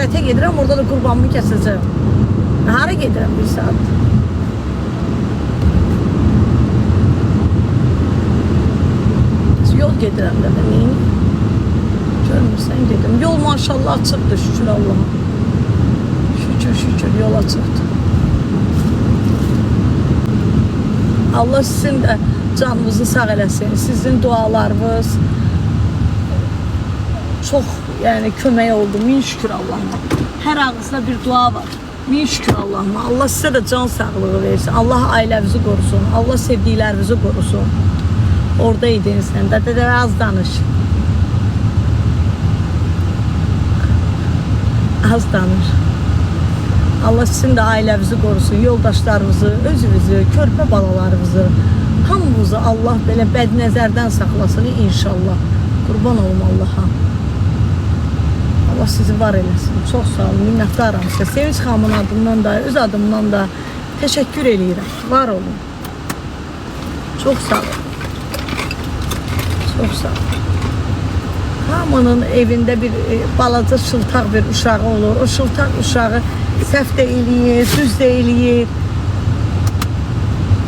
ziyarətə gedirəm, orada da qurbanımı kəsəcəm. Hara gedirəm bir saat? Yol gedirəm də mən, neyini? Görmürsən gedim. Yol maşallah açıqdır, şükür Allah'a. Şükür, yol açıqdır. Allah sizin də canınızı sağ eləsin. Sizin dualarınız çox kömək oldu. Min şükür Allah'ıma. Hər ağızda bir dua var. Min şükür Allah'ıma. Allah sizə də can sağlığı versin. Allah ailənizi qorusun. Allah sevdiklərinizi qorusun. Oradaydın sən də. Dədə az danış. Az danış. Allah sizin də ailənizi qorusun. Yoldaşlarınızı, özünüzü, körpə balalarınızı, hamınızı Allah belə bədnəzərdən saxlasın inşallah. Qurban olum Allah'a. Allah sizi var eləsin. Çox sağ olun, minnətdaram sizə. Sevinç xanımın adımdan da, öz adımdan da təşəkkür eləyirəm. Var olun. Çox sağ olun. Çox sağ olun. Hamının evində bir balaca şıltaq bir uşağı olur. O şıltaq uşağı səhv də eləyir, düz də eləyir.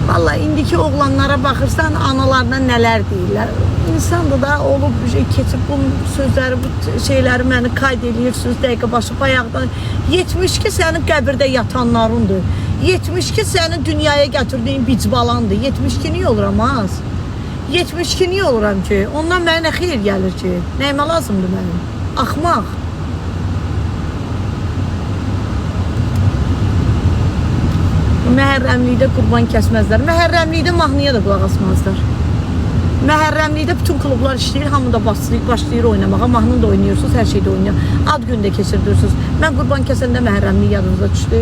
Vallahi indiki oğlanlara baxırsan, analarına nələr deyirlər. İnsandır da olub, keçib bu sözləri, bu şeyləri məni qayd edirsiniz dəqiqə başı bayaqdan. Yetmiş ki, sənin qəbirdə yatanlarındır. Yetmiş ki, səni dünyaya gətirdiyin bicbalandır. Yetmiş ki, niyə oluram az? Yetmiş ki, niyə oluram ki? Ondan mənə nə xeyir gəlir ki? Nəyimə lazımdır mənim? Axmaq. Məhərrəmlikdə qurban kəsməzlər. Məhərrəmlikdə mahnıya da qulaq asmazlar. Məhərrəmlikdə bütün klublar işləyir, hamı da başlayır oynamağa. Mahnını da oynuyorsunuz, hər şeydə oynayır. Ad gündə keçirirsiniz. Mən qurban kəsəndə məhərrəmlik yadınıza düşdü.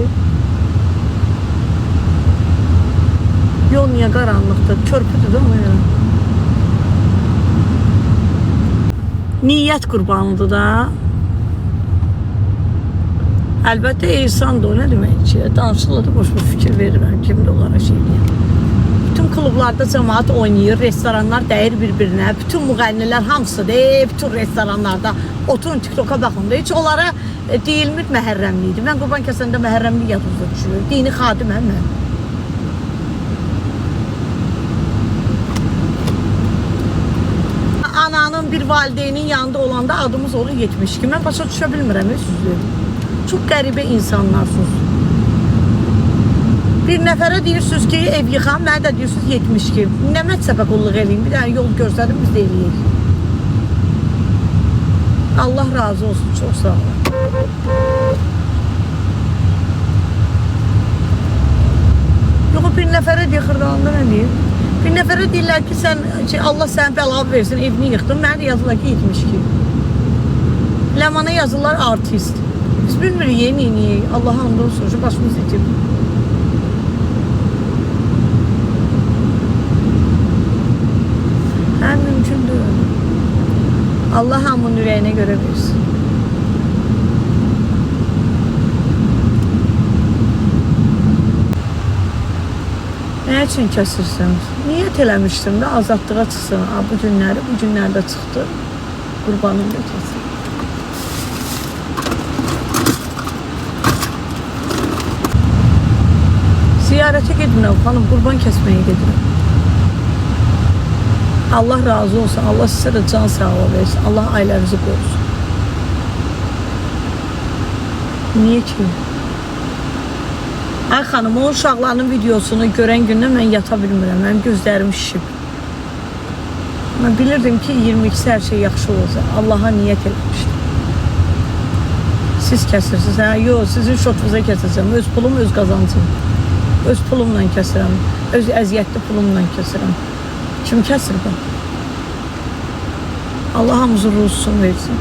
Yol niyə qaranlıqdır? Körpüdür də ona görə. Niyyət qurbanıdır da. Əlbəttə ehsandır, o nə demək ki? Danışıqla da boş bir fikir verirəm, kimdə onlara şey deyəm. Bütün klublarda cəmaat oynayır, restoranlar dəyir bir-birinə, bütün müğənnilər hamısı bütün restoranlarda oturun TikTok'a baxın da, heç onlara deyilmir məhərrəmlikdir. Mən qurban kəsəndə məhərrəmlik yadınıza düşürür, dini xadiməm mən. Ananın bir valideynin yanında olanda adımız olur 72. Mən başa düşə bilmirəm sizi. Çox qəribə insanlarsınız. Bir nəfərə deyirsiniz ki, ev yıxan, mənə də deyirsiniz 72. Nə mətləbə qulluq edeyim, bir dənə yol göstərim, biz də eləyək. Allah razı olsun, çox sağ olun. Yox, bir nəfərə deyir, xırdalanda nə deyir? Bir nəfərə deyirlər ki, Allah sənə bəlavı versin, evini yıxdın, mənə də yazırlar ki, 72. Ləmana yazırlar artist. Biz bilmirik, yeni, Allah'a hamd olsun, şu başımız itib. Həm mümkündür. Allah hamının ürəyinə görə versin. Nə üçün kəsirsiniz? Niyyət eləmişdim də azadlığa çıxsın. Bu günlərdə çıxdı. Qurbanım da kəsin. Ziyarətə gedirəm, xanım, qurban kəsməyə gedirəm. Allah razı olsun, Allah sizə də can sağlığı versin, Allah ailənizi qorusun. Niyə ki? Ay xanım, o uşaqların videosunu görən gündən mən yata bilmirəm, mənim gözlərim şişib. Mən bilirdim ki, 22-si hər şey yaxşı olacaq, Allaha niyyət eləmişdim. Siz kəsirsiniz, yox, sizin şotunuza kəsəcəm, öz pulum, öz qazancım. Öz pulumla kəsirəm, öz əziyyətli pulumla kəsirəm. Kim kəsir bu? Allah hamımızın ruzusunu versin.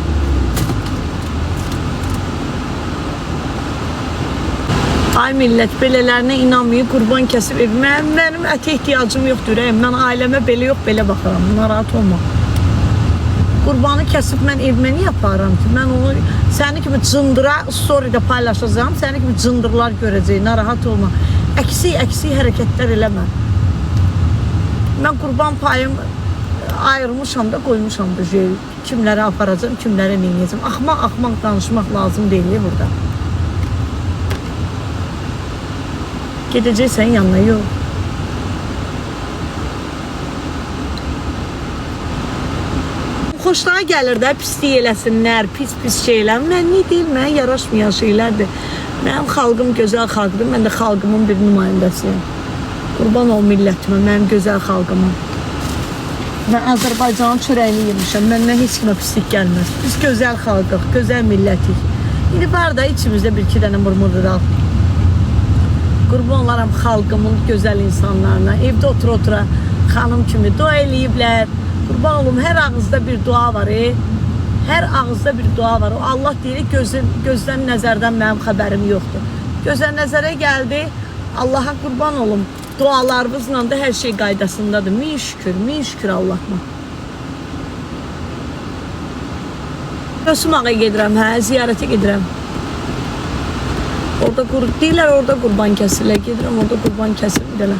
Ay millət, belələrinə inanmayın, qurban kəsib mənim ətə ehtiyacım yoxdur, mən ailəmə belə yox, belə baxaram, narahat olma. Qurbanı kəsib mən evimə niyə aparıram ki? Mən onu səni kimi cındıra story'də paylaşacağım, səni kimi cındırlar görəcək, narahat olma. Əksik hərəkətlər eləmə. Mən qurban payım ayırmışam da qoymuşam bu şey. Kimlərə aparacağım, kimlərə nə edəcəm. Axmaq danışmaq lazım deyil burada. Gedəcəksən yanına, yox. Xoşlara gəlir də pislik eləsinlər, pis şeylər. Mən nə deyil, mənə yaraşmayan şeylərdir. Mənim xalqım gözəl xalqdır, mən də xalqımın bir nümayəndəsiyəm. Qurban ol millətimə, mənim gözəl xalqıma. Mən Azərbaycanın çörəyini yemişəm, məndən heç kimə pislik gəlməz. Biz gözəl xalqıq, gözəl millətik. İndi var da içimizdə bir-iki dənə murmurdural. Qurban olaram xalqımın gözəl insanlarına, evdə otura xanım kimi dua eləyiblər. Qurban olum, hər ağızda bir dua var. Hər ağızda bir dua var. O Allah deyir, gözdən nəzərdən mənim xəbərim yoxdur. Gözdən nəzərə gəldi, Allaha qurban olum. Dualarımızla da hər şey qaydasındadır. Min şükür Allah'ma. Kösümağa gedirəm, ziyarətə gedirəm. Deyirlər, orada qurban kəsirlər. Gedirəm, orada qurban kəsirlər.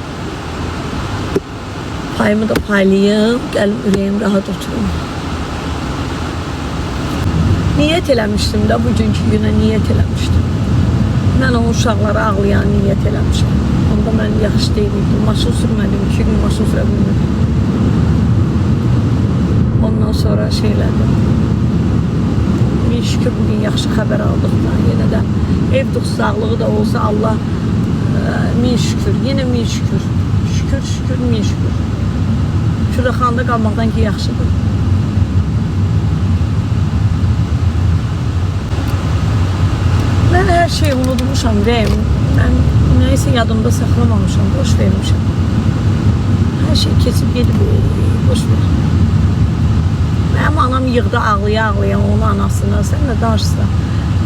Payımı da paylayım, gəlim ürəyim rahat oturum. Niyyət eləmişdim də, bugünkü günə niyyət eləmişdim. Mən o uşaqlara ağlayan niyyət eləmişəm. Onda mən yaxşı deyildim, maşın sürmədim, 2 gün maşın sürə bilmirdim. Ondan sonra şeylədim. Bir şükür bugün yaxşı xəbər aldıqdan, yenə də ev sağlığı da olsa Allah min şükür, yenə min şükür. Şükür, min şükür. Şuraxanda qalmaqdan ki yaxşıdır. Mən hər şeyi unutmuşam deyim. Mən neyse yadımda saxlamamışam, boş vermişəm. Hər şey keçib gedib, boş ver. Mənim anam yığdı ağlaya onun anasına, sən də danışsan.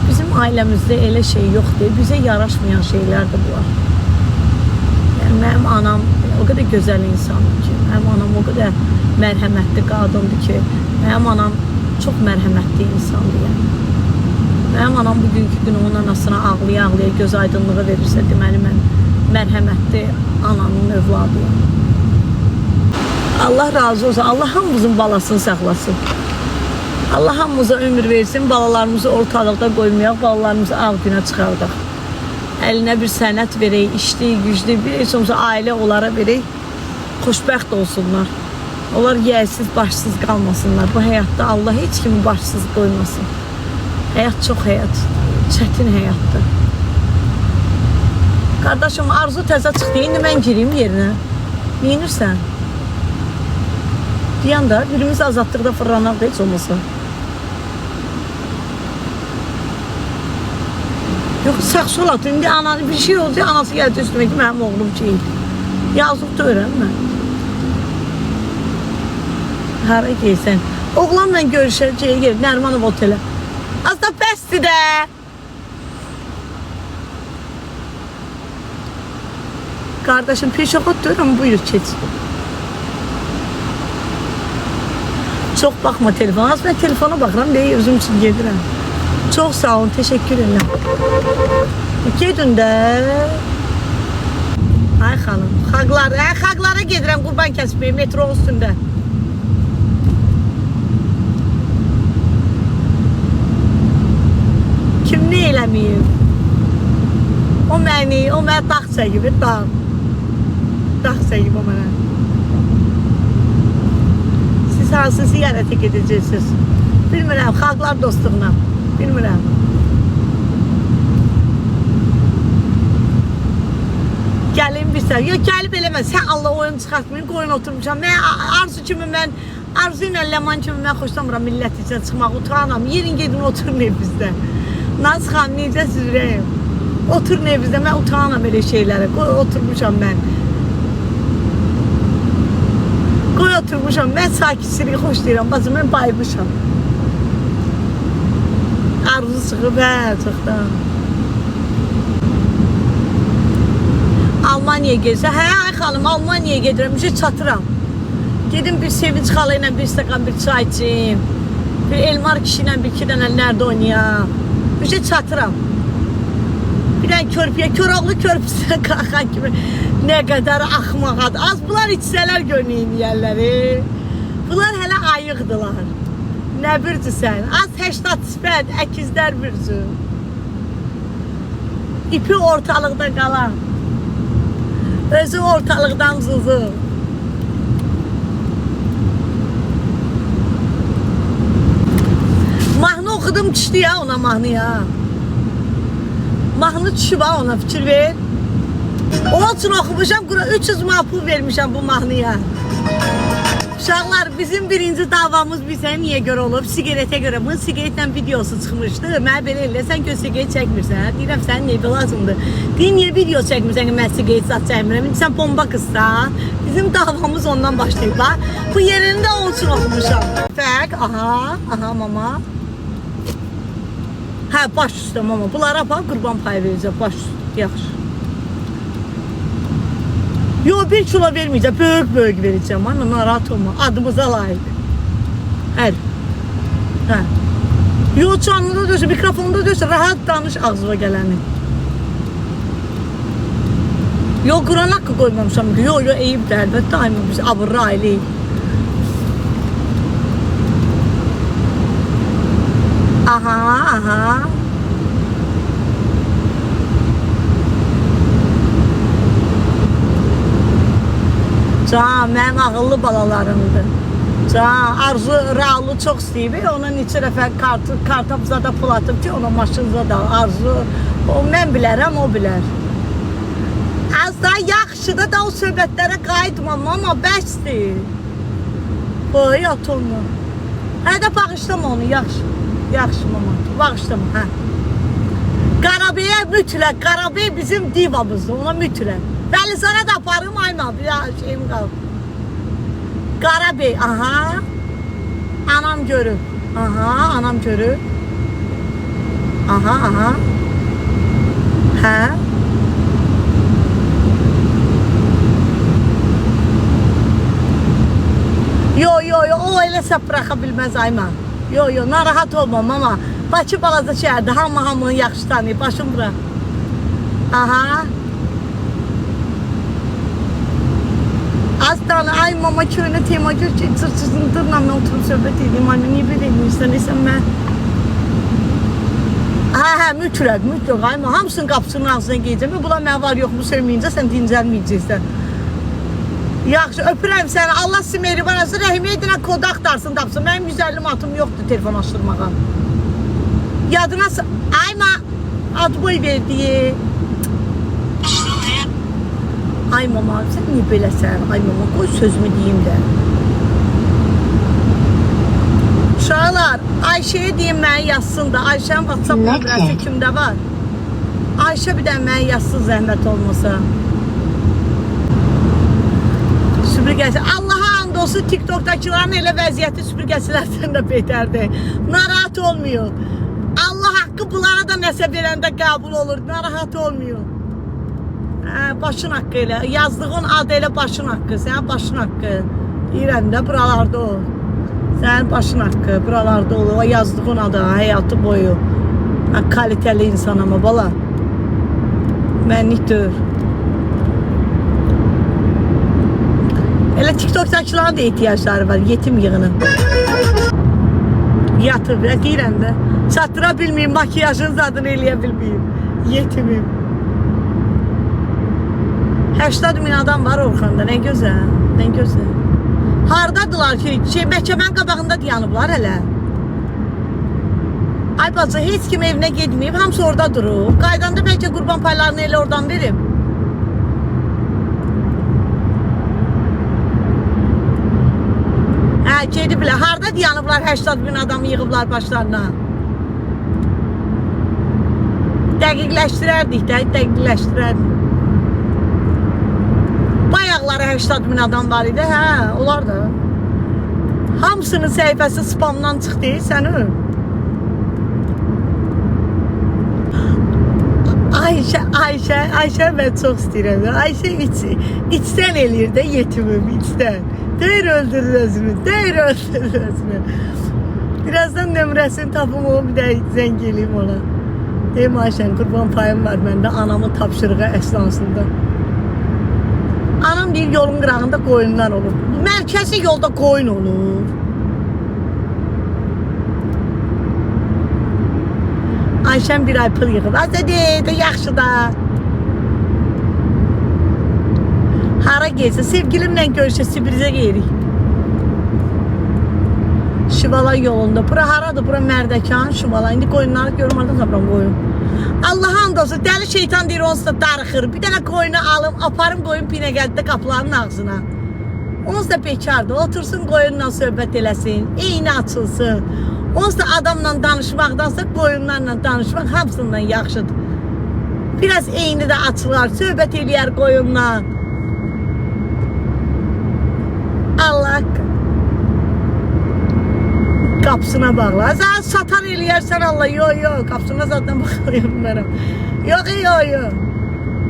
Bizim ailəmizdə elə şey yoxdur, bizə yaraşmayan şeylərdir bunlar. Yəni mənim anam o qədər gözəl insandır ki, mənim anam o qədər mərhəmətli qadındır ki, mənim anam çox mərhəmətli insandır yəni. Mənim anam bugünkü gün onun anasına ağlaya göz aydınlığı verirsə, deməli mən mərhəmətli ananın övladıyam. Allah razı olsun, Allah hamımızın balasını saxlasın. Allah hamımıza ömür versin, balalarımızı ortalıqda qoymayaq, balalarımızı ağ günə çıxardaq. Əlinə bir sənət verək, işli, güclü, bir heç olmasa ailə onlara verək, xoşbəxt olsunlar. Onlar yiyəsiz, başsız qalmasınlar. Bu həyatda Allah heç kimi başsız qoymasın. Həyat çox çətin həyatdır. Qardaşım, Arzu təzə çıxdı, indi mən gireyim yerinə. Neyinirsən? Deyən də, birimiz azadlıqda fırlanaq da heç olmasa. Yox, sağ-sol atı, indi bir şey olacaq, anası gəldi üstümə ki, mənim oğlum ki, yazıq da öyrənmə. Hara geysən? Oğlanla görüşəcəyə gelib, Nərmanov otelə. Az da bəsdir də. Kardeşim peşoxot diyorum, buyur geç. Çok bakma telefona. Az ben telefona bakıram deyə özüm için gedirəm. Çok sağ olun, teşekkür ederim. Gedin də. Ay xanım, xalqlara gedirəm qurban kəsməyə metro üstündə. Kim nə eləməyib? O mənə dağ çəkib, dağ. Dağ çəkib o mənə. Siz hansı ziyarətə gedəcəksiniz? Bilmirəm, xalqlar dostluğuna. Bilmirəm. Gəlim bir sən. Yox, gəlib eləmə. Sən Allah oyun çıxartmayın, qoyun oturmuşam. Mən Arzu kimi, Arzu ilə Ləman kimi mən xoşlamıram millət üçün çıxmaq. Utanam. Yerin gedin oturun evimizdə. Naz xan, necəsiz ürəyim? Oturun evimizdə. Mən utanam elə şeylərə. Qoy oturmuşam mən. Qoy oturmuşam. Mən sakitsiliyi xoşlayıram. Bazı mən baymışam. Arzu çıxıb, çoxdan. Almanya'ya gelsə, ay xanım, Almanya'ya gedirəm, çatıram. Gedim bir Sevinç xala ilə bir stəkan bir çay içeyim. Bir Elmar kişi ilə bir iki dənə nerede oynayam. Çatıram. Bir dənə körpüyə, Köroğlu körpüsünə qalxan kimi nə qədər axmaqadır. Az bunlar içsələr görüneyim yerləri. Bunlar hələ ayıqdılar. Nə bircə sən? Az 80 sifət, əkizlər bircə. İpi ortalıqda qalan. Özü ortalıqdan zuzu. Mahnı oxudum, düşdü ya ona mahnı ya. Mahnı düşüb ha ona, fikir ver. Onun üçün oxumuşam, 300 manat pul vermişəm bu mahnıya. Uşaqlar, bizim birinci davamız bizə niyə görə olub? Sigaretə görə. Bunun sigaretlə videosu çıxmışdı. Mənə belə elə, sən göz sigaret çəkmirsən. Deyirəm, sənin neydə lazımdır? Deyir, niyə video çəkmirsən ki, mən sigaret zat çəkmirəm? İndi sən bomba qızsan. Bizim davamız ondan başlayıb. Bu yerində onun üçün oxumuşam. Fək, aha mama. Hə, baş üstə mama. Bunlara bax, qurban payı verəcəm. Baş üstə, yaxşı. Yo, 1 kilo vermeyeceğim, böyük vereceğim. Anne rahat olma, adımıza layık. Her. Yo, canlıda diyorsun, mikrofonda diyorsun, rahat danış ağzına geleni. Yo, Kur'an hakkı koymamışam. Yo, eyip de elbette aymamış. Abur aileyi. Aha. Can, mənim ağıllı balalarımdır. Can, Arzu Raulu çox istəyib. Ona neçə dəfə kartımıza da pul atıb ki, ona maşınıza da Arzu. Mən bilərəm, o bilər. Az daha yaxşıdır da o söhbətlərə qayıtmam, amma bəsdir. Boy, at onu. Hədə bağışlama onu, yaxşı. Yaxşı, mama, bağışlama, hə. Qarabeyə mütləq, Qarabey bizim divamızdır, ona mütləq. Bəli, sana da aparım, ayma, bir şeyim qalıb. Qarabey, aha. Anam görür. Aha, anam görür. Aha. Hə? Yo, o eləsə bıraxa bilməz ayma. Yo, narahat olma mama. Bakı balaca şəhərdə, hamını yaxşı tanıyıb, başım bura. Aha. Aslan, ay mama köyünə tema gör ki, cırcızındırla mən oturup söhbət edeyim. Anne, niyə belə edirsən, deyəsən mən? Hə, mütləq, ayma. Hamısının qapısının ağzına geyəcəm. Bunlar mən var yoxmu söyləməyincə, sən dincəlməyəcəksən. Yaxşı, öpürəm səni. Allah sizi mehriban olsun. Rəhimə edinə kodu axtarsın, tapsın. Mənim 150 manatım yoxdur telefon açdırmağa. Yadına... Ayma, ad boy verdiyi. Ay mama, sən niyə beləsən? Ay mama, qoy sözümü deyim də. Uşaqlar, Ayşəyə deyim mənə yazsın da. Ayşənin WhatsApp nömrəsi kimdə var? Ayşə bir dənə mənə yazsın zəhmət olmasa. Süpürgəsi. Allaha and olsun, TikTok'dakilərin elə vəziyyəti süpürgəsilərdən də betərdir. Narahat olmuyor. Allah haqqı bunlara da nəsə verəndə qəbul olur. Narahat olmuyor. Başın haqqı elə. Yazdığın adı elə başın haqqı. Sənin başın haqqı. Deyirəm də buralarda o. Sənin başın haqqı. Buralarda olur. O yazdığın adı həyatı boyu. Kalitəli insan ama bala. Mənlik deyir. Elə TikTok'dakilərin də ehtiyacları var. Yetim yığının. Yatıb. Deyirəm də. Çatdıra bilməyim. Makyajın zadını eləyə bilməyim. Yetimim. 80.000 adam var Orxanda, nə gözəl, nə gözəl. Hardadılar ki, məhkəmənin qabağında dayanıblar hələ. Ay bacı, heç kim evinə gedməyib, hamısı orada durub. Qaydanda bəlkə qurban paylarını elə oradan verib. Hə, gediblər, harda dayanıblar 80.000 adamı yığıblar başlarına. Dəqiqləşdirərdik də, dəqiqləşdirərdik. Bayaqları 80.000 adam var idi, hə, onlar da. Hamısının səhifəsi spamdan çıxdı, səni. Ayşə mən çox istəyirəm. Ayşə içdən eləyir də yetimim, içdən. Deyir öldürür özünü. Birazdan nömrəsini tapım, o bir də zəng eləyim ona. Deyim Ayşən, qurban payım var məndə, anamın tapşırığı əsnasında. Anam deyir yolun qırağında qoyunlar olur. Mərkəzi yolda qoyun olur. Ayşən bir ay pul yığıb. Azədə, yaxşı da. Hara gelsin, sevgilimle görüşə Sibrizə gelirik. Şivala yolunda. Bura haradır? Bura Mərdəkan, Şivala. İndi qoyunları görüm, oradan tapıram qoyun. Allah and olsun, dəli şeytan deyir, onsuz da darıxır. Bir dənə qoyunu alım, aparım qoyun Binəqədidə qapılarının ağzına. Onsuz da bekardır, otursun qoyunla söhbət eləsin, eyni açılsın. Onsuz da adamla danışmaqdansa qoyunlarla danışmaq hamısından yaxşıdır. Biraz eyni də açılar, söhbət eləyər qoyunla. Allah kapısına bağla. Zaten satan eləyərsən Allah. Yok kapısına zaten bağlaya bilmərəm. Yok.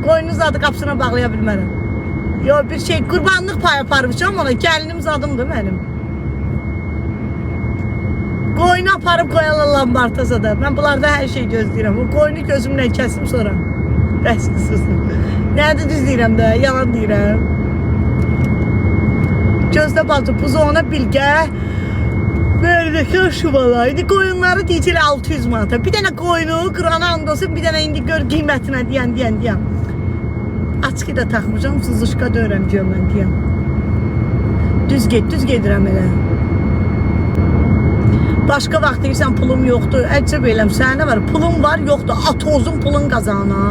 Qoyunun zadı kapısına bağlaya bilmərəm. Yok bir şey qurbanlıq pay aparmışam ona. Gəlinim zadımdır mənim. Qoyunu aparıb qoyarlar lambartasada. Mən bunlarda hər şey gözləyirəm. O qoyunu gözümlə kəsim sonra. Bəs nədir düz deyirəm də, yalan deyirəm. Gözdə bacı buzağına bilgə Mərdəkan Şivala. İndi qoyunları deyəcək 600 manata. Bir dənə qoyunu qırana and olsun, bir dənə indi gör qiymətinə deyən. Açqı da taxmışam, suzuşka döyürəm deyəm mən deyəm. Düz gedirəm elə. Başqa vaxt deyirsən pulum yoxdur. Əcəb eləm, sənə var. Pulum var, yoxdur. Atozun pulun qazana.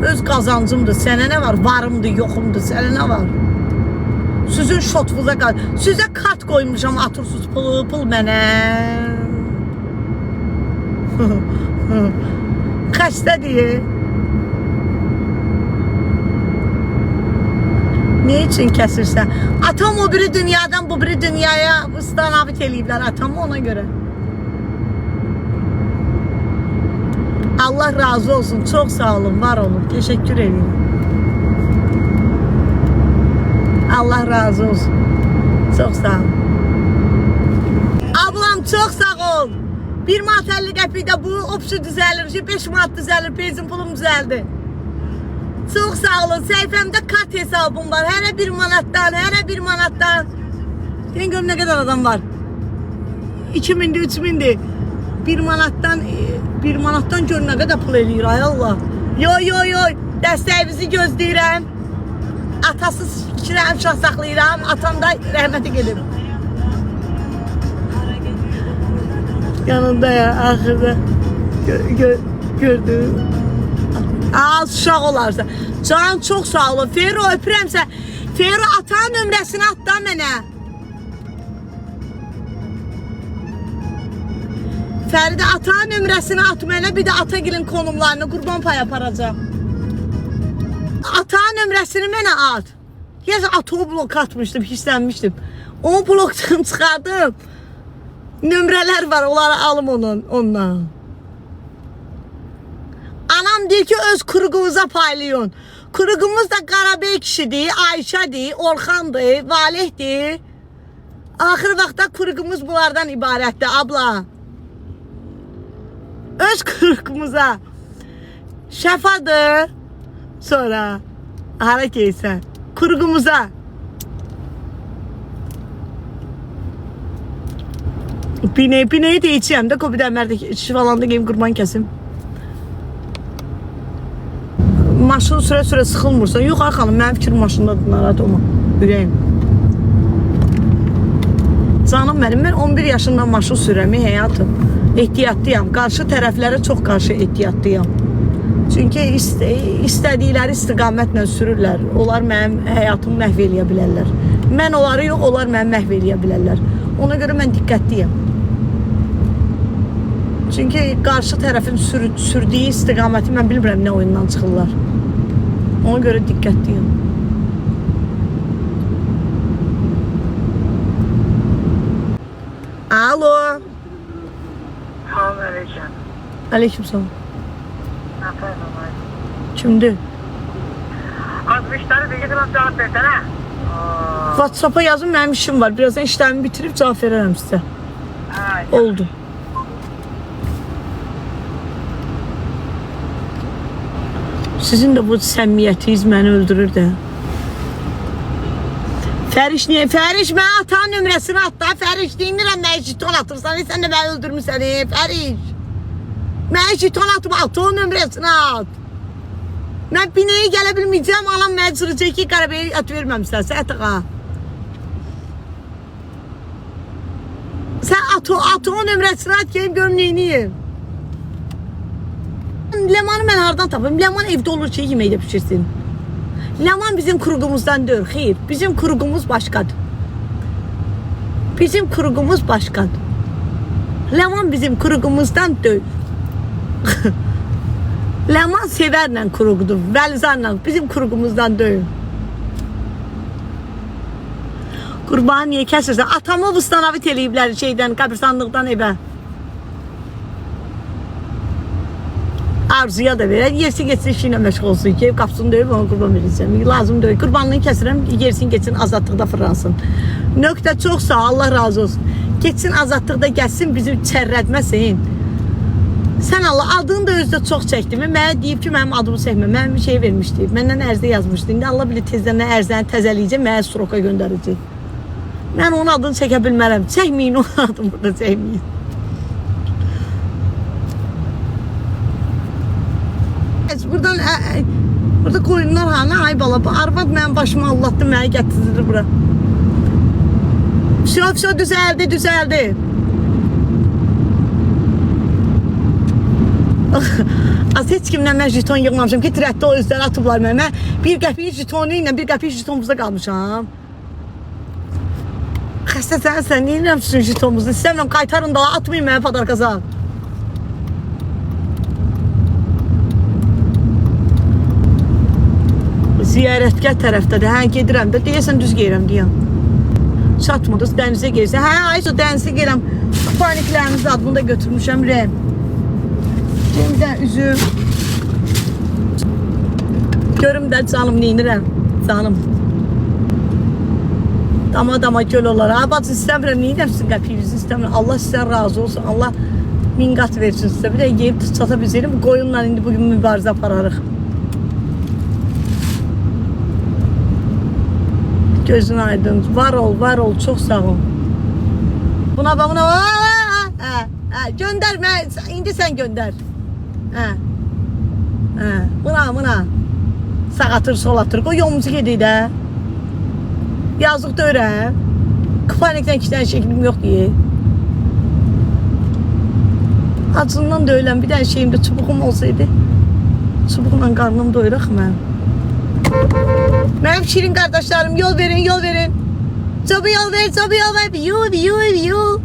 Öz qazancımdır. Sənə nə var? Varımdır, yoxumdur. Sənə nə var? Sizin şotvuza qal. Sizə kart qoymuşam, atırsız pul mənə. Xəstə deyir. Ne için kəsirsən? Atam o biri dünyadan bu biri dünyaya ıstanabit eləyiblər. Atam ona göre. Allah razı olsun. Çok sağ olun, var olun. Teşekkür ederim. Allah razı olsun. Çok sağ ol. Ablam çok sağ ol. 1 manat 50 qəpikdə bu opsiya düzəlir. 5 manat düzəlir. Benzin pulum düzəldi. Çok sağ olun. Səhifəmdə kart hesabım var. Hərə 1 manatdan. Deyən görüm nə qədər adam var. 2000'dir, 3000'dir. 1 manattan gör nə qədər pul eləyir. Ay Allah. Yo. Dəstəyinizi gözləyirəm. Atasız 2 dənə uşaq saxlayıram. Atam da rəhmətə gedib. Yanında ya, axırda gördüm. Az uşaq olarsa. Can çok sağ olun. Ferro öpürəm sən. Ferro atan nömrəsini at da mənə. Fərdə ata nömrəsini at mənə. Bir də Atagilin konumlarını qurban pay aparacağım. Ata nömrəsini mənə at. Yazı atı o blok atmışdım, hislənmişdim. O blokdan çıxardım. Nömrələr var, onları alım ondan. Anam deyir ki öz kuruğumuza paylayın. Kuruğumuz da Qarabey kişidir, Ayşədir, Orxandır, Valihdir. Axır vaxtda kuruğumuz bunlardan ibarətdir abla. Öz kuruğumuza. Şəfadır. Sonra hara geysən. Kuruğumuza. Pineyi de içeyim de Kobi'den Mer'de Şivalanda geyim kurban kesim. Maşın süre sıxılmırsa. Yox ay xanım, mənim fikrim maşındadır, narahat olma. Ürəyim. Canım mənim, mən 11 yaşından maşın sürəmi həyatım. Ehtiyatlıyam. Qarşı tərəflərə çox qarşı ehtiyatlıyam. Çünki istədikləri istiqamətlə sürürlər. Onlar mənim həyatımı məhv eləyə bilərlər. Mən onları yox, onlar məni məhv eləyə bilərlər. Ona görə mən diqqətliyəm. Çünki qarşı tərəfin sürdüyü istiqaməti mən bilmirəm nə oyundan çıxırlar. Ona görə diqqətliyəm. Alo. Salam aleyküm. Aleyküm salam. Efendim var. Kimdir? Az müşteri de gidin cevap versene. WhatsApp'a yazın, mənim işim var. Birazdan işlərimi bitirib cavab verərəm sizə. Oldu. Sizin de bu səmimiyyətiniz məni öldürür də. Fəriş niyə? Fəriş mən atanın nömrəsini at da. Fəriş deyinirəm mənə jiton atırsan. Sən də məni öldürmüsən. Fəriş. Mənə jiton atıb atanın nömrəsini at. Mən binəyə gələ bilməyəcəm. Alam mənə cıracaq ki, qarabəyə at verməmsən. Sətiqa. Sən atanın nömrəsini at gəlin görüm neyniyim. Lemanı mən hardan tapım? Leman evdə olur ki, yeməkdə pişirsin. Leman bizim kurgumuzdan deyil, xeyr. Bizim kurgumuz başqadır. Bizim kurgumuz başqadır. Leman bizim kurgumuzdan deyil. Leman Sevərlə kurgudur, Vəlizarla. Bizim kurgumuzdan deyil. Qurbanı niyə kəsirsən? Atamı vıstanavit eləyiblər şeydən, qəbirstanlıqdan evə. Arzuya da verər, yersin geçsin işinə məşğul olsun ki, qapısını döyüb onu qurban verəcəm. Lazım deyil, qurbanlığını kəsirəm, yersin geçsin azadlıqda fırlansın. Nöqtə çox sağ, Allah razı olsun. Geçsin azadlıqda gəlsin, bizi çərrədməsin. Sən Allah, adını da özdə çox çəkdim. Mənə deyib ki, mənim adımı çəkmə, mənim bir şey vermişdi. Məndən ərzə yazmışdı. İndi Allah bilir tezdən ərzəni təzəliyəcək, mənə stroka göndərəcək. Mən onun adını çəkə bilmərəm. Çəkməyin onun adını burada, çəkməyin. Burada koyunlar hani ay bala, arvad mənim başıma Allah'tı, məni gətirir bura. Все, düzəldi. Az heç kimdən mən jiton yığmamışam ki, trətdə o özləri atıblar mənə. Bir qəpik jitonu ilə bir qəpik jitonumuzda qalmışam. Xəstə sən, niyə eləmişsin jitonumuzu? İstəmirəm, qaytarın da, atmayın mənə padarkaza. Ziyarətgah tərəfdədir. Hə, gedirəm də. Deyəsən düz geyirəm deyəm. Çatmadız, dənizə geyirsən. Hə, ayso dənizə geyirəm. Paniklərinizi adını da götürmüşəm. Rəm. Deyimdən üzüm. Görüm də canım neyinirəm. Canım. Dama göl olar. Ha, bacı istəmirəm. Neyinəm sizin qəpiyinizi istəmirəm. Allah sizdən razı olsun. Allah min qat versin sizə. Bir də yeyib çata bilsəydim. Bu qoyunla indi bugün mübarizə apararıq. Gözün aydın. Var ol. Çok sağ ol. Buna bak buna. Gönder. İndi sen gönder. Buna. Sağ atır, sol atır. Koy yomuzu yedi de. Yazık da öyle. Panikten 2 tane şeklim yok diye. Acından da öyle. Bir tane şeyimde çubuğum olsaydı. Çubuğumla karnım doyurak ben. Benim şirin kardeşlerim yol verin. Tabi yol ver. Yol.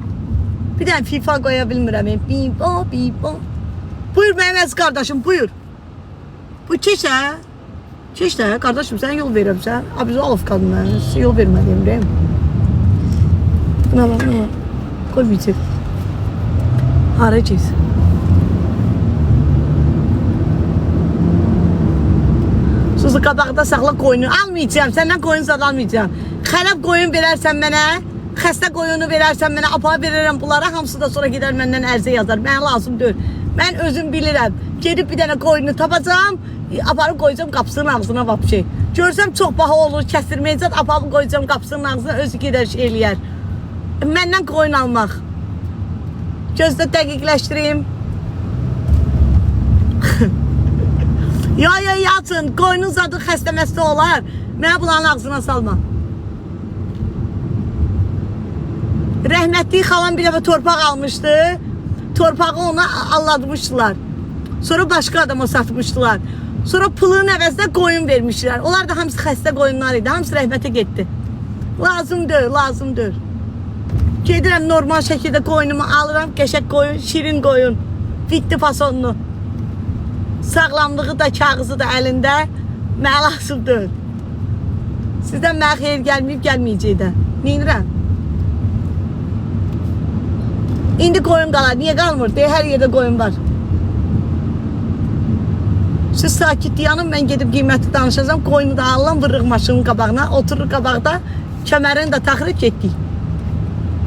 Bir tane FIFA koyabilmirəm. Bipo. Buyur Mehmet kardeşim, buyur. Bu keç də kardeşim, sen yol verirsən. Abi bizi alıb qadın mən. Yol vermədiyim deyim. Buna bak. Koy bitir. Haracağız. Suzu qabaqda saxla qoyunu almayacağım. Səndən qoyun zad almayacağım. Xərab qoyun verərsən mənə, xəstə qoyunu verərsən mənə, apa verərəm bunlara. Hamısı da sonra gedər məndən ərzə yazar. Mənə lazım deyil. Mən özüm bilirəm. Gedib bir dənə qoyunu tapacağım, aparıb qoyacağım qapısının ağzına vapşe. Görsəm çox baha olur, kəstirməyəcək, aparıb qoyacağım qapısının ağzına, özü gedər şey eləyər. Məndən qoyun almaq. Gözdə dəqiqləşdireyim. Ya yatın, qoyunun zadı xəstəməsi olar. Mənə bunların ağzına salma. Rəhmətli xalam bir dəfə torpaq almışdı. Torpağı ona allatmışdılar. Sonra başqa adama satmışdılar. Sonra pulun əvəzinə qoyun vermişdilər. Onlar da hamısı xəstə qoyunlar idi. Hamısı rəhmətə getdi. Lazımdır. Gedirəm normal şəkildə qoyunumu alıram. Qəşəng qoyun, şirin qoyun. Fitli fasonlu. Sağlamlığı da, kağızı da əlində. Mənə lazımdır. Sizdən mənə xeyir gəlməyəcək də. Neynirəm? İndi qoyun qalar. Niyə qalmır? Deyə hər yerdə qoyun var. Siz sakit yanım, mən gedib qiymətli danışacağım. Qoyunu da alıram, vırırıq maşının qabağına. Oturur qabaqda. Kəmərini də taxırıb getdik.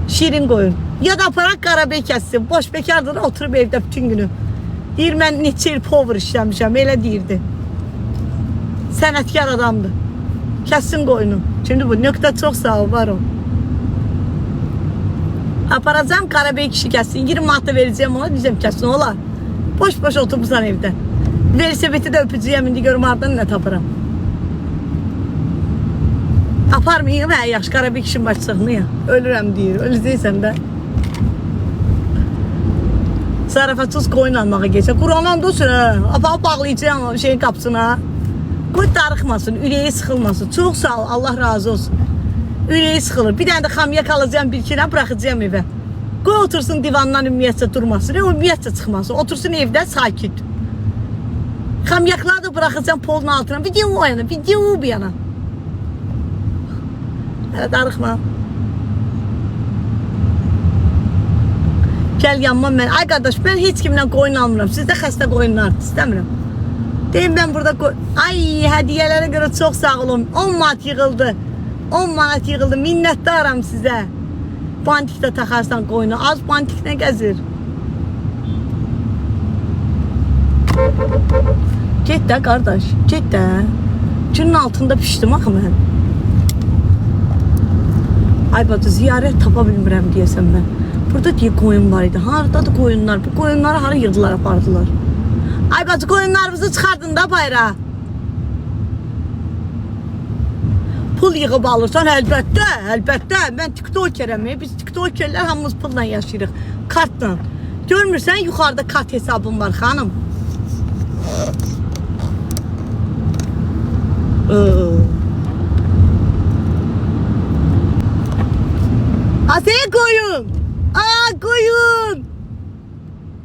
Şirin qoyun. Ya da aparaq qarabey kəssin. Boş bekardır, oturub evdə bütün günü. Deyir, mən neçə il power işləmişəm. Elə deyirdi. Sənətkar adamdır. Kəssin qoyunu. Şimdi bu nöqtə çox sağ ol, var o. Aparacağım Qarabey kişi kəssin. 20 manat da verəcəyəm ona, diyeceğim kəssin olar. Boş oturmuşsan evdə. Velosipedi də öpücüyəm, indi görüm ardından nə tapıram. Aparmayayım, hə, yaxşı, Qarabey kişinin başçılığını ya. Ölürəm deyir, öləcəksən də. Zarafatsız qoyun almağa geçer. Kur'an'dan dursun ha. Apaq bağlayacağım o şeyin qapısına. Qoy darıxmasın, ürəyi sıxılmasın. Çox sağ ol, Allah razı olsun. Ürəyi sıxılır. Bir dənə də xamyak alacağım, bir kira bıraxacağım evə. Qoy otursun divandan ümumiyyətcə durmasın. Ümumiyyətcə çıxmasın. Otursun evdə sakit. Xamyakları da bıraxacağım polun altına. Video o yana, video bir yana. Hələ darıxma. Gel yanma mən. Ay qardaş, mən heç kimlə qoyun almıram. Sizdə xəstə qoyunlar istəmirəm. Deyim ben burada ay hədiyələrə görə çox sağ olun. 10 manat yığıldı. 10 manat yığıldı. Minnətdaram sizə. Bantikdə taxarsan qoyunu. Az bantik nə gəzir? Get də qardaş, get də. Günün altında pişdim axı mən. Ay bacı, ziyarət tapa bilmirəm deyəsən mən. Burada diye koyun var idi. Haradadır koyunlar? Bu koyunları hara yığdılar, apardılar. Ay bacı, koyunlarımızı çıxardın da bayrağa. Pul yığıb alırsan, əlbəttə, əlbəttə. Mən tiktokerəm, biz tiktokerlər hamımız pulla yaşayırıq. Kartla. Görmürsən, yuxarıda kart hesabım var xanım. Asaya koyun. Aa, koyun.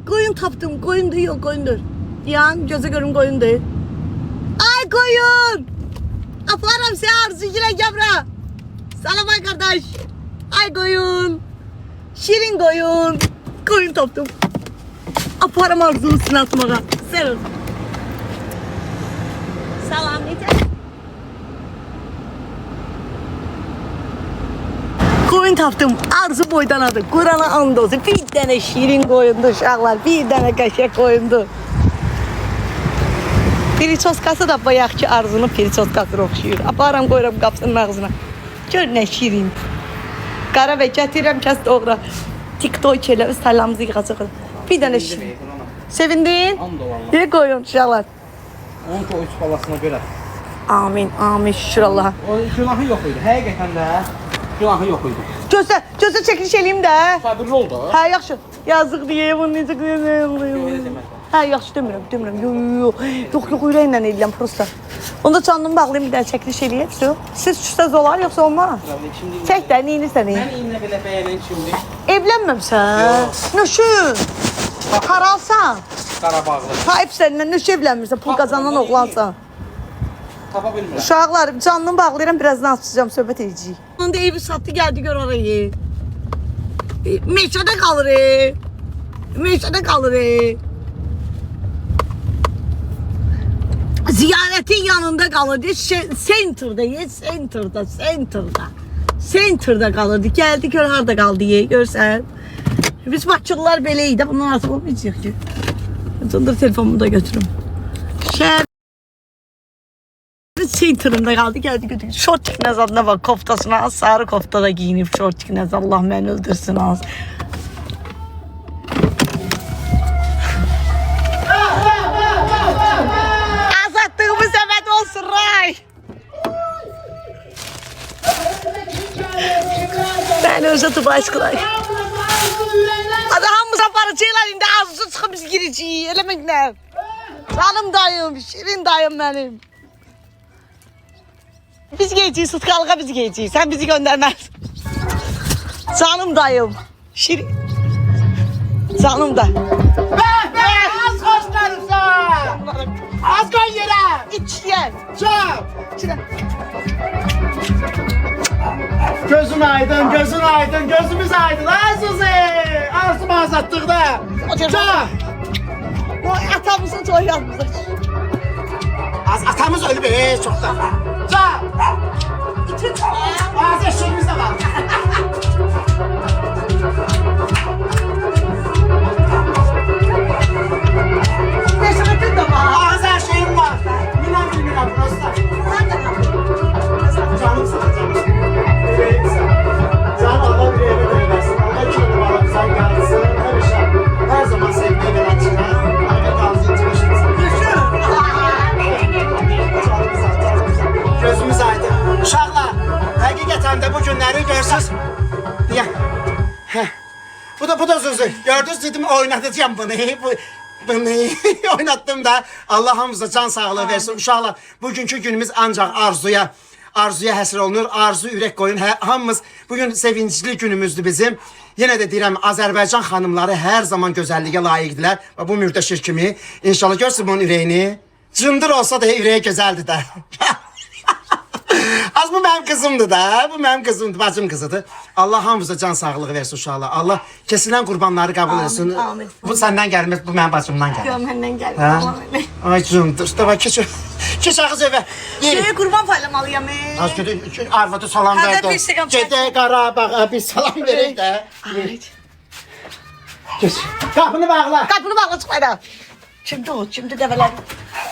Koyun tapdım. Koyundur, yok koyundur. Yan göze görün koyundur. Ay koyun. Aparam sen arzu yine gabra. Selam ay kardeş. Ay koyun. Şirin koyun. Koyun tapdım. Aparam arzunu sınatmağa. Selam. Salam neyse. Koyun tapdım. Arzu boydanadı. Kur'an'a and olsun. Bir tane şirin koyundu uşaqlar. Bir tane qəşəng koyundu. Piriçoskası da bayaq ki Arzunun piriçoskasına oxşuyur. Aparam qoyuram qapısının ağzına. Gör nə şirin. Qara və gətirəm kəs doğra. TikTok elə öz salamımızı yığacaq. Bir dənə şirin. Sevindin? Bir koyun uşaqlar. Onun ki o üç balasına görə. Amin, amin, şükür Allah'a. O günahı yox idi. Həqiqətən də günahı yox idi. Gözə çəkiliş eləyim də. Sabırlı ol da. Hə, yaxşı. Yazıq deyə bunu necə qoyum. Hə, yaxşı demirəm. Yox, ürəklə eləyəm prosta. Onda canımı bağlayayım, bir dənə çəkiliş eləyək. Siz küstəz olar, yoxsa olmaz? Çək də, neyinirsən? Mən inə belə bəyənən kimdir? Evlənməmsən? Nöşün? Haralsan? Qarabağlı. Sahibsən, mən nöş evlənmirsən, pul qazanan oğlansan. Tapa bilmirəm. Uşaqlar, canımı bağlayıram, birazdan açacağım, söhbət edəcəyik. Onda evi satdı, gəldi gör orayı. Meşədə qalır. Meşədə qalır. Ziyarətin yanında qalırdı. Center'da qalırdı. Gəldi gör harda qaldı, görsən. Biz Bakırlılar belə idi, bundan artıq olmayacaq ki. Candır telefonumu da götürüm. Şəhər Center'ında qaldı, gəldi götürdü. Şort tiknəz adına bak, koftasına az, sarı kofta da giyinib şort tiknəz. Allah məni öldürsün az. Azadlığımız əbəd olsun, Ray. Bəni özə Dubai qılay. Hamımız aparacaqlar, indi ağzısı çıxıb biz girəcəyik, eləməklər. Canım dayım, şirin dayım mənim. Biz geyəcəyik, sıtqalığa biz geyəcəyik. Sən bizi göndərməz. Canım dayım. Şirin. Canım da. Az koşlarımsan. Az koy yere. İçiyən. Çap. Gözün aydın, gözün aydın, gözümüz aydın. Azuzi. Arzum azatlıqda. Çap. O atamızın toylarımızı. Atamız ölü be, çoktan. Çap. Az eşeğimiz de var. Neşətin də var. Az her şeyim var. Milan bilmirəm, prosta. Sən də qalır. bu da sözü. Gördünüz dedim oynatacağım bunu. Bunu oynattım da Allah hamımıza can sağlığı versin. Uşaqlar bugünkü günümüz ancaq arzuya həsr olunur. Arzu ürək qoyun. Hamımız bugün sevincli günümüzdür bizim. Yenə də deyirəm Azərbaycan xanımları hər zaman gözəlliyə layiqdirlər. Və bu mürdəşir kimi inşallah görsün bunun ürəyini. Cındır olsa da ürəyi gözəldir də. Az bu mənim qızımdır da. Bu mənim qızımdır, bacım qızıdır. Allah hamımıza can sağlığı versin uşaqlar. Allah kesilən qurbanları qəbul etsin. amin. Bu səndən gəlmir, bu mənim bacımdan gəlir. Yox, məndən gəlir. Hə? Allah mənə. Ay cındır. Davay keç. Keç ağız evə. Şey, qurban paylamalıyam. Az gedə arvadı salam Hə, verdi. bir selam Gedə Qarabağa bir salam verək də. Ay. Keç. Qapını bağla. Qapını bağla çıxmayla. Kimdir o? Kimdir dəvələr?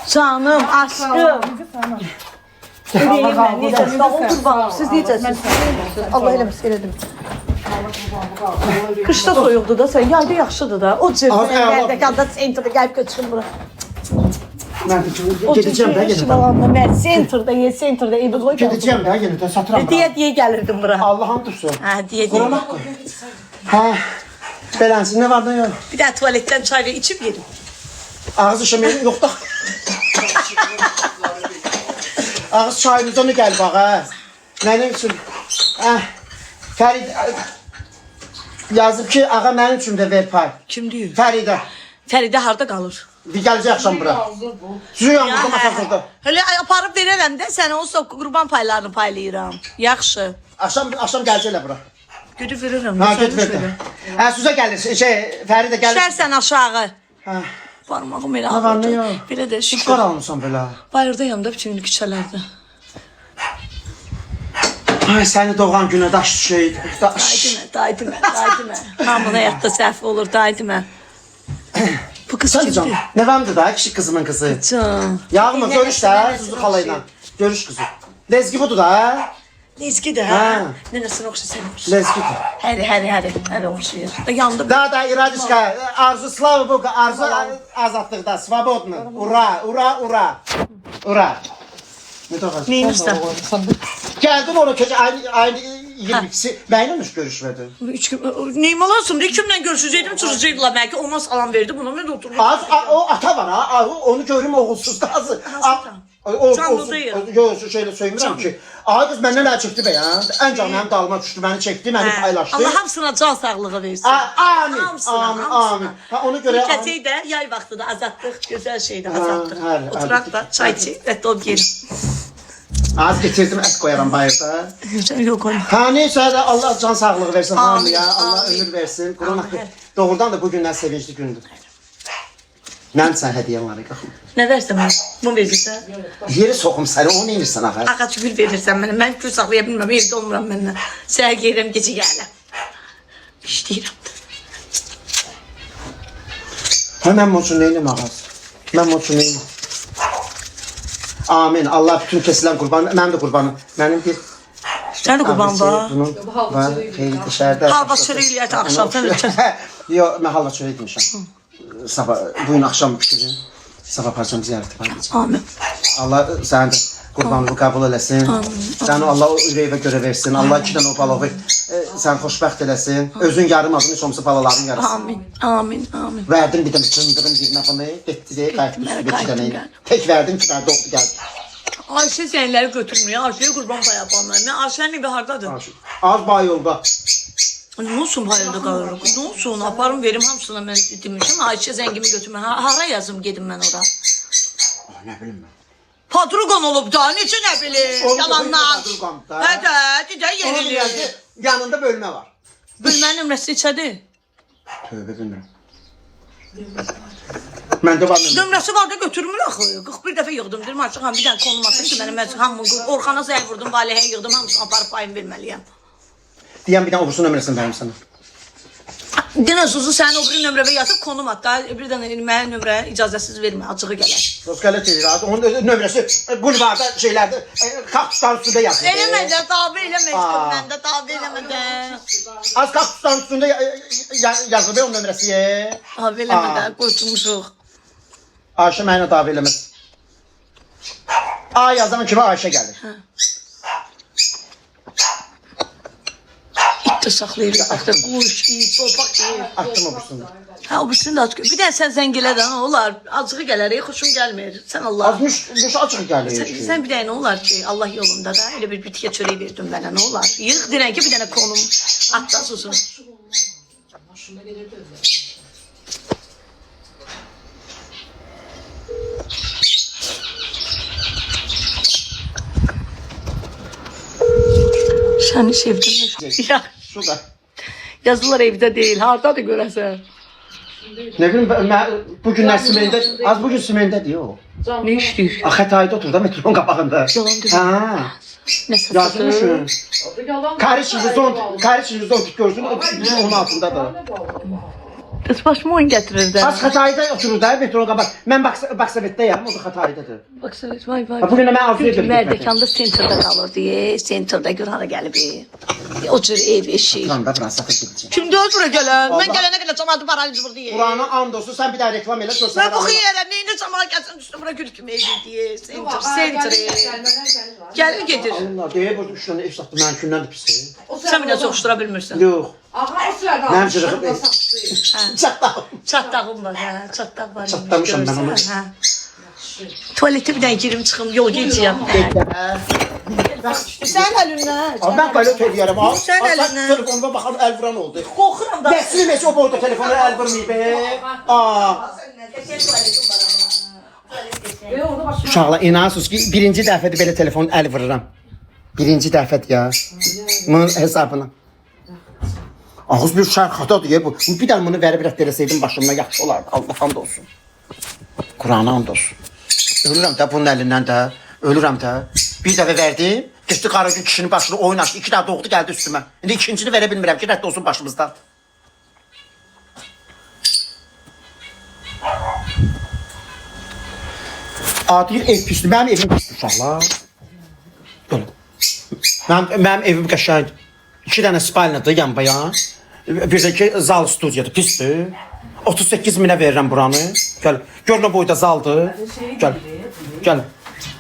Canım, aşkım. Ürəyim mən, necəsiz? Sağ ol qurbanım, siz necəsiz? Allah eləməsin, elədim. Qışda soyuqdur da, sən yayda yaxşıdır da. O cırmən, gəldə, qalda, sentrdə gəlib götürün bura. Mən gedəcəm də yenə. Mən sentrdə evi qoy. Gedəcəm də yenə də satıram. Deyə gəlirdim bura. Allah'ım dursun. Hə, deyə. Quramaq qoy. Hə. Beləncə nə var da yox? Bir də tualetdən çay ver, içib yedim. Ağız işəməyim yox da. Ağız çayınıza ne gəl bax hə. Mənim üçün Fərid yazıb ki, ağa mənim üçün də ver pay. Kim deyir? Fəridə. Fəridə harda qalır? Bir gələcək axşam bura. Suyu yağmurda masaqırdı. Hələ aparıb verərəm də, sənə o qurban paylarını paylayıram. Yaxşı. Axşam gələcəklər bura. Gedib verirəm. Ha, get ver də. Hə, Suzə gəlir, Fəridə gəlir. Düşərsən aşağı. Hə. Parmağım elə Nə var, nə ağrıdı. yox? Belə də Şükür şükür. almışsan belə. Bayırdayam da bütün küçələrdə. Ay, səni doğan günə daş düşəydi. Daydımə. Hamının həyatda səhv olur, daydımə. Bu qız Sən can, kimdir? nəvəmdir da, kiçik qızımın qızı. Can. Yağmur, görüş də, Suzu xalayla. Görüş qızı. Lezgi budur da. Lezgi də, Hə. hə? Nənəsinə oxşa sən oxşa. Lezgidir. Həri oxşayır. Da yandım. Da, İradiska, arzu slava Boga, arzu azadlıqda, svobodno. Ura. Ne doğru? Neymişsən? Geldin onu keçə, aynı 22'si. Mənimmiş görüşmədi. Neyim olasın? Kimlə görüşəcəkdim, çıxacaqdılar belki. Ona salam verdi, buna mən də otururum. O ata var ha, onu görüm oğulsuz da azı. Canlı deyil. Yok, şeyle söyləmirəm ki. Ağa qız məndən əl çəkdi be ya. Ən can mənim dalıma düşdü, məni çəkdi, məni paylaşdı. Allah hamısına can sağlığı versin. Amin. Hamısına. Ha, ona görə Keçək də yay vaxtıdır, azadlıq, gözəl şeydir, Hə, azadlıq. Oturaq da, çay içək, rədd olub yerim. az getirdim, ət qoyaram bayırda. Yox, qoyma. Ha, neysə də Allah can sağlığı versin Amin, hamıya, Allah amin. ömür versin. Quran haqqı. Amin. Doğrudan da bu gündən sevincli gündür. Mənim sən hədiyyəm var, qalxım. Nə versən mənə? Bunu verirsən? Yeri soxum səni, onu inirsən ağa. Ağac gül verirsən mənə, mən gül saxlaya bilməm, evdə olmuram mənlə. Səhər geyirəm, gecə gələm. İşləyirəm. Ha, mən üçün neyim ağaz? Mən üçün neyim? Amin. Allah bütün kesilən qurban, mənim də qurbanım. Mənim bir Sən də qurban var. Bunun var, xeyli dışarıda. Halva çörək eləyət axşamdan ötür. Yox, mən halva çörək demişəm. Sabah, bugün axşam fikrim. Sabah parçam ziyarəti var. Amin. Allah sənin də qurbanlığı qəbul eləsin. Səni Allah o ürəyivə görə versin. Allah iki dənə o balığı sən xoşbəxt eləsin. Özün yarımadın, heç olmasa balaların yarısın. Amin. Verdim bir dənə cındırım bir nəfəni, getdi deyə qayıtdı bir iki dənə. Tek verdim ki, verdi oldu gəldi. Ayşə sənləri götürmüyor, Ayşəyə qurban pay yapanlar. Mən Ayşənin evi hardadır? Az bay yolda. Ne olsun hayırda qalırıq? Ne olsun? Aparım verim hamısına mən demişim. Ayşə zəngimi götürmə. Hara yazım gedim mən ora? Nə bilim mən. Padruqan olub da, necə nə bilim? Yalanlar. Hə də, dedə Onun yenilir. deyəndə yanında bölmə var. Bölmənin nömrəsi içədir. Tövbə bilmirəm. Məndə var nömrə. Nömrəsi var da götürmür axı. 41 dəfə yığdım. Dedim açıq bir dənə konulmasın ki, mənim hamı Orxana zəng vurdum, Valihəyə yığdım, hamısını aparıb payım verməliyəm. Deyən bir dənə obursun nömrəsini verim sənə. Denə Suzu sənin o biri nömrəvə yazıb konum at da, bir dənə mənim nömrəyə icazəsiz vermə, açığı gələr. Roskalet edir az. Onun nömrəsi bulvarda şeylərdə kaktusların üstündə yazır. Eləmə də, tabi eləmə işqimdən də, tabi eləmə də. Az kaktusların üstündə yazılır onun nömrəsi. Tabi eləmə də, qoyturmuşuq. Ayşə mənə davi eləməz. A yazan kimi Ayşə gəlir. Da saxlayır. Artıq quş, it, torpaq deyir. Açdım obusunda. Ha, o birisini də aç. Bir də sən zəng elə də, olar. Acığı gələr, xoşum gəlmir. Sən Allah. Azmış boş açıq gəlir. Sən bir dənə nə olar ki, Allah yolunda da elə bir bitkiyə çörək verdin mənə, nə olar? Yığ deyirən ki, bir dənə konum atda susun. Səni sevdim. Ya, Şurada. yazılar evdə deyil, hardadır görəsən? Ne bileyim bu günler Sümeyye'de, az bugün Sümeyye'de diyor. Ne işləyir? Xətayda otur da metronun qabağında. Yalan deyir. Ha. Nə Yazmışım. satır? Karışınızı otur görsün, onun altında da. Qız başıma oyun gətirir də. Az Xətayda oturur da metronun qabağında. Mən Baksavetdəyəm, o da Xətaydadır. Baksana, vay vay. Ha, bugün mən arzu edirəm. Mərdəkanda sentrdə qalır deyə, sentrdə gör hara gəlib. O cür ev eşik. Tamam, ben Fransa'da gideceğim. Kimdə o bura gələn? Allah. Mən gələnə qədər cəmaatı paraliz vurdu deyə. Kur'an'a and olsun, sen bir daha reklam elə görsün. Mən bu xiyərəm, neyinə cəmaat gəlsin üstə bura gül kimi evi deyə, sentr. Gəlir gedir. Allah, deyir burada 3 dənə ev satdı, mənimkindən də pisdir. Sən bir də çoxuşdura bilmirsən. Yox. Aha, esrarda. Mənim cırıqım. Çatdağım. Çatdağım var, hə, çatdaq var. Çatdamışam mən onu. Hə. Tualetə bir dənə girim çıxım, yol geçiyəm. Sən əlindən. Abi ben böyle söyleyeceğim. Abi Sen eline. telefonuma bakalım el vuran oldu. Qorxuram da. Nesli meç o boyda telefonu el vurmayı be. Aa. Uşaqlar inanırsınız ki birinci dəfədir belə telefonun el vururam. Birinci dəfədir ya. Bunun hesabına. Ağız bir şarkıdadır ya bu. Bir dənə bunu verib rədd eləsəydim başımdan yaxşı olardı. Allah hamd olsun. Kur'an'a hamd olsun. Ölürəm də bunun əlindən də. Ölürəm də. Bir dəfə verdim. Geçdi Qaragül kişinin başını oyun açdı. 2 dənə doğdu gəldi üstümə. İndi ikincini verə bilmirəm ki rədd olsun başımızdan. Adil ev pisdir. Mənim evim pisdir uşaqlar. Böyle. Mənim evim qəşəng. 2 dənə spalnadır yan bayan. Bir də ki zal studiyadır pisdir. 38 minə verirəm buranı. Gəl. Gör nə boyda zaldır. Gəl. Gəl.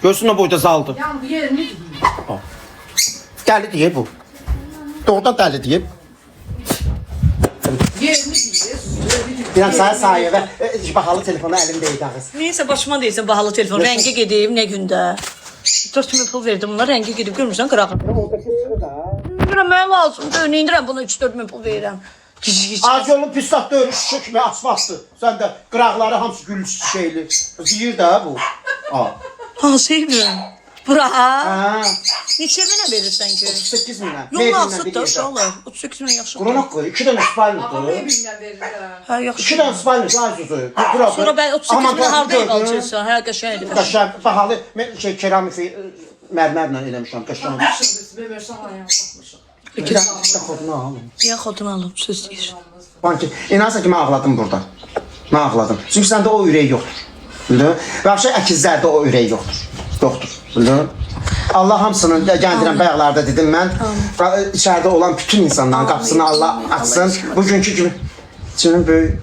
Görsün nə boyda zaldır. Ya bu yerini Dəli deyib bu. Doğrudan dəli deyib. Biləm sənə sayə və bahalı telefonu əlimdəydi ağız. Neysə başıma deyirsən bahalı telefon, rəngi gedib nə gündə. 4000 pul verdim bunlar, rəngi gedib görmürsən qırağın. Bilmirəm, mənə lazımdır, neyindirəm buna 3-4 pul verirəm. Az yolun pis satdı, ölü şişə kimi asfaltdır. Sən də qıraqları hamısı gül şeyli. Ziyir də bu. Hansı evlən? Bura ha? Ha, Neçə mənə verirsən ki? 38 minə. Yox, nasıl da uşaqlar? 38 minə yaxşı. Qurana qoy, 2 dənə spalnadır. evinden verirler. Hə, 2 yaxşı. dənə spalnadır, az üzü. Sonra mən 38 minə harda ev alacaqsan? Hə, qəşəngdir. Qəşəng, bahalı keramik mərmərlə eləmişəm, qəşəng. Bemer sana ayağını takmışım. Bir də xodunu alın. Deyə xotunu alım, söz deyir. Banki, inansa ki mən ağladım burada. Mən ağladım. Çünki səndə o ürək yoxdur. Bildin? Və aşağı əkizlərdə o ürək yoxdur. Yoxdur. Bildin? Allah hamısını gəldirəm bayaqlarda dedim mən. İçəridə olan bütün insanların qapısını Allah açsın. Bugünkü kimi içinin böyük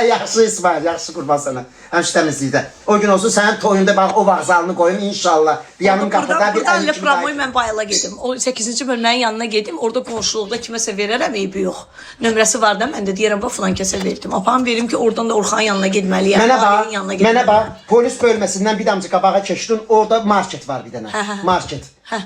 yaxşı İsmail, yaxşı qurban sənə. Həmçə təmizlikdə. O gün olsun sənin toyunda bax o vağzalını qoyum inşallah. Yanım qapıda bir Buradan əlim kimi Leframoy mən bayıla gedim. O 8-ci bölmənin yanına gedim. Orada qonşuluqda kiməsə verərəm, eybi yox. Nömrəsi var da mən də deyərəm bax filan kəsə verdim. Apam verim ki, oradan da Orxanın yanına getməliyəm. Mənə bax, polis bölməsindən bir damcı qabağa keçdin. Orada market var bir dənə. Market. Hə.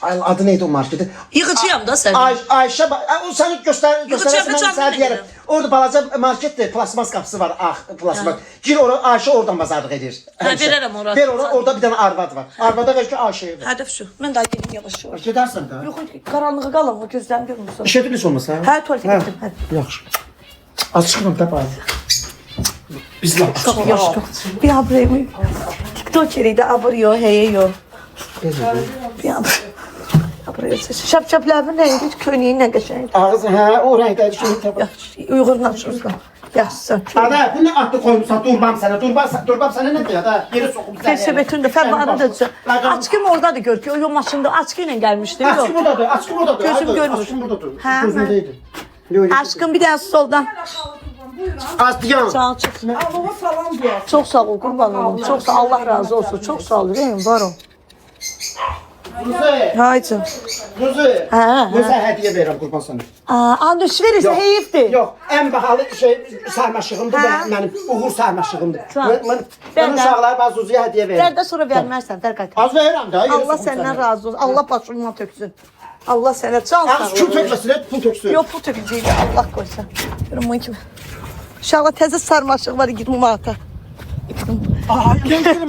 Ay, adı neydi o marketin? Yığıcıyam da sən. Ayşə, o səni göstərəsən mən canım sənə deyərəm. benim. Orada balaca marketdir, plasmas qapısı var, plasmas. Gir ora, Ayşə oradan bazarlıq edir. verərəm ora. Ver ora, orada bir dənə arvad var. Arvada ver ki, Ayşəyə ver. Hədəf şu. Mən daha gedim yavaş-yavaş. Gedərsən də. Yox, qaranlığa qalım, o gözlərim görmürsən. İşə edilis olmasa? Hə, tualetə getdim. Hə. Yaxşı. Az çıxıram da bari. Biz laf. Yox. Bir abremi. TikTokeriydi, abriyo, heyo. Bir Şapşaplarımın rəngi köynəyi nə qəşəngdir. Ağız, hə, o rəngdə şey təbə. Yaxşı, uyğunlaşırsan. Yaxşı. Ada, bu nə atlı qoymuşsan, durbam sənə, durbam sənə nə deyir, da, yeri soxum sənə. Felsefetin də fərmanı da düzə. Açqım oradadır gör ki, o yol maşında açqı ilə gəlmişdi. Açqı buradadır, açqı buradadır. Gözüm görmür. Açqı buradadır, Hə, gözümdəydi. Aşkım bir dənə soldan. Az diyan. Sağ ol, çıx. Allah'a salam diyor. Çox sağ ol, qurban olum. Çox sağ ol, Allah razı olsun. Çox sağ ol, ürəyim var o. Muzi, Haycım. Muzi. Ha. Muzi hediye verirəm qurban sana. Anış verirse heyifdir. Yox, ən bahalı sarmaşığımdır Ha. və mənim uğur sarmaşığımdır. Tamam. Mən Ben de- uşaqlara bazı Zuziyə hədiyyə verirəm. Derden sonra vermezsen der kanka. Az verirəm də. Allah senden razı olsun. Allah başımdan töksün. Allah sana can Az kül sağlığı. tökməsin, pul töksün. Yok bu tökücüydü Allah koysa. Görün kimi. Uşaqla təzə sarmaşıq var 20 manata. Ay, gəlim,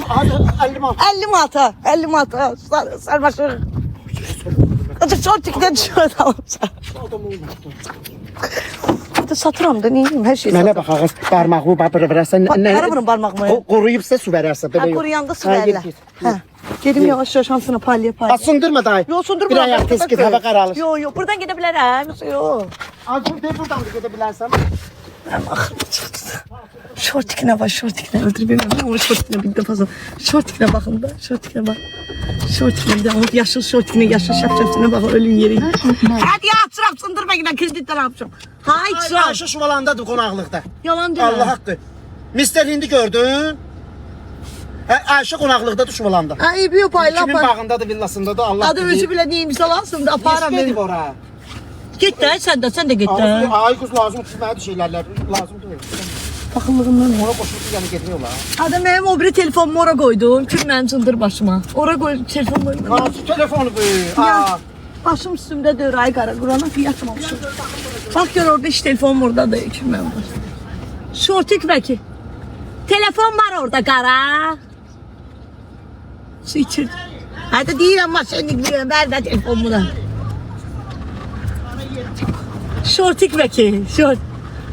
50 manat. 50 manata. 50 manata. Sarmaşıq. Azıcık çortikdən düşüyor almışlar. Burada satıram da neyim her şeyi Mənə satıram. bax ağız barmağımı verərsən. Hara vurun parmağımı? Qoruyubsa su verərsən. Belə Ha yox. kuruyanda su Ha, verirler. get, get. Ha. Gedim yavaş yavaş hamsına palya palya. Sındırma dayı. Yok sundurma. Bir ayak tez git, hava qaralır. Yok yok buradan gidebilirim. Yok. Ay, buradan da gedə bilərsən. Aklım çıktı. Şortikine bak şortikine öldürmeyeyim ama şortikine bir defa şortikine bakın da şortikine bak. Şortikine bir de o yaşıl şortikine yaşıl şapşapsına bak ölüm yeri. Hadi ya açıram sındırma yine kreditten yapacağım. Hay Ay, çıram. Ayşə Şuvalandadır qonaqlıqda. Yalan değil. Allah haqqı. Mister Hindi gördün? Ayşə qonaqlıqdadır Şuvalanda. Ay bir payla Kimin pay. bağındadır, villasındadır Allah. Adı özü bile neymiş salansın da aparam Gedib benim. ora. Git de sen de git de. Ay qız lazım tutmadı şeylərlər. Lazım deyil. Bakımlığımdan. Ona qoşulub yəni getmək olar. Adam benim o biri telefonumu oraya koydum. Külmen çındır başıma. Oraya koy telefon koydum. Hansı telefonu bu? Ya. Aa. Başım üstümde de ay kara Kur'an'a fiyatmamışım. Bak gör orada iş telefon orada da külmen var. Şortik belki. Telefon var orada kara. Su içirdim. Hadi değil ama senlik bir ver de telefonumu da. Şortik belki. Şort.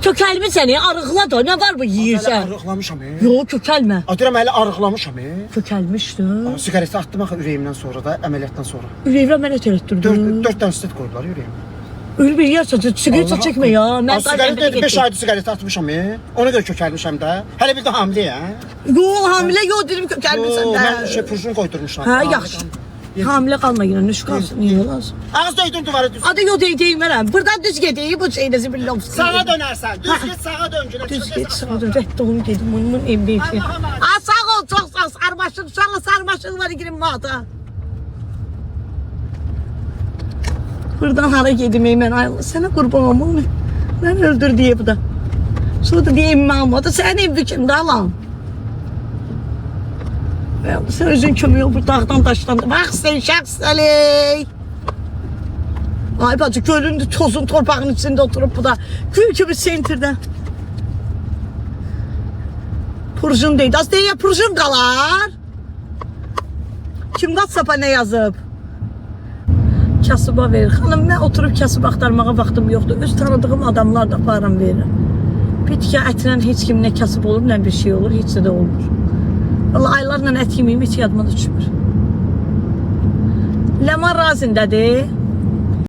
Kökelmi seni arıqla da ne var bu yiyirsən? Arıqlamışam. Yok kökelme. Adıram hələ arıqlamışam. Kökelmiştin. Siqareti atdım axı ürəyimdən sonra da, əməliyyatdan sonra. Ürəyimlə mənə törətdirdin. 4 dənə stet qoydular ürəyimə. Öyle bir yer sigaret çekme ya. Ben Siqaret 5 aydır siqaret atmışam. Ona görə kökəlmişəm də. Hələ bir də hamiləyəm. Yo hamile yo dedim kökelmişsin Mən de. purjun qoydurmuşam. Ha yaxşı. Hamile kalma yine nüş kalsın niye lazım. Ağız döydün duvara düz. Adı yo deyim verəm. Buradan düz gedeyim bu şeyinizi bir laf. Sağa dönərsən. Düz get, sağa dön. Düz git sağa dön. Rədd olun dedim onun evde şey. Aa sağ ol çok sağ ol. Sarmaşık sarmaşık var girin mağda. Buradan hara gedim ben ayrılır. Sana kurban olmam. Ben öldür diye bu da. Sonra da diyeyim Mahmut'a sen ev kimde alan. Sen özün kömüyor bu dağdan taşlandı. Bak sen şahs Ali. Ay bacı gölün tozun torpağın içinde oturup bu da gül gibi sentirde. Purjun değil. Az değil ya purjun kalar. Kim WhatsApp'a ne yazıp? Kasıba verir. Hanım ben oturup kasıb axtarmağa vaxtım yoxdur. Öz tanıdığım adamlar da param verir. Bitki ətinə heç kim nə kasıb olur, nə bir şey olur, heç də olmur. Vallahi aylarla ət yeməyim heç yadıma düşmür. Ləman razindədir.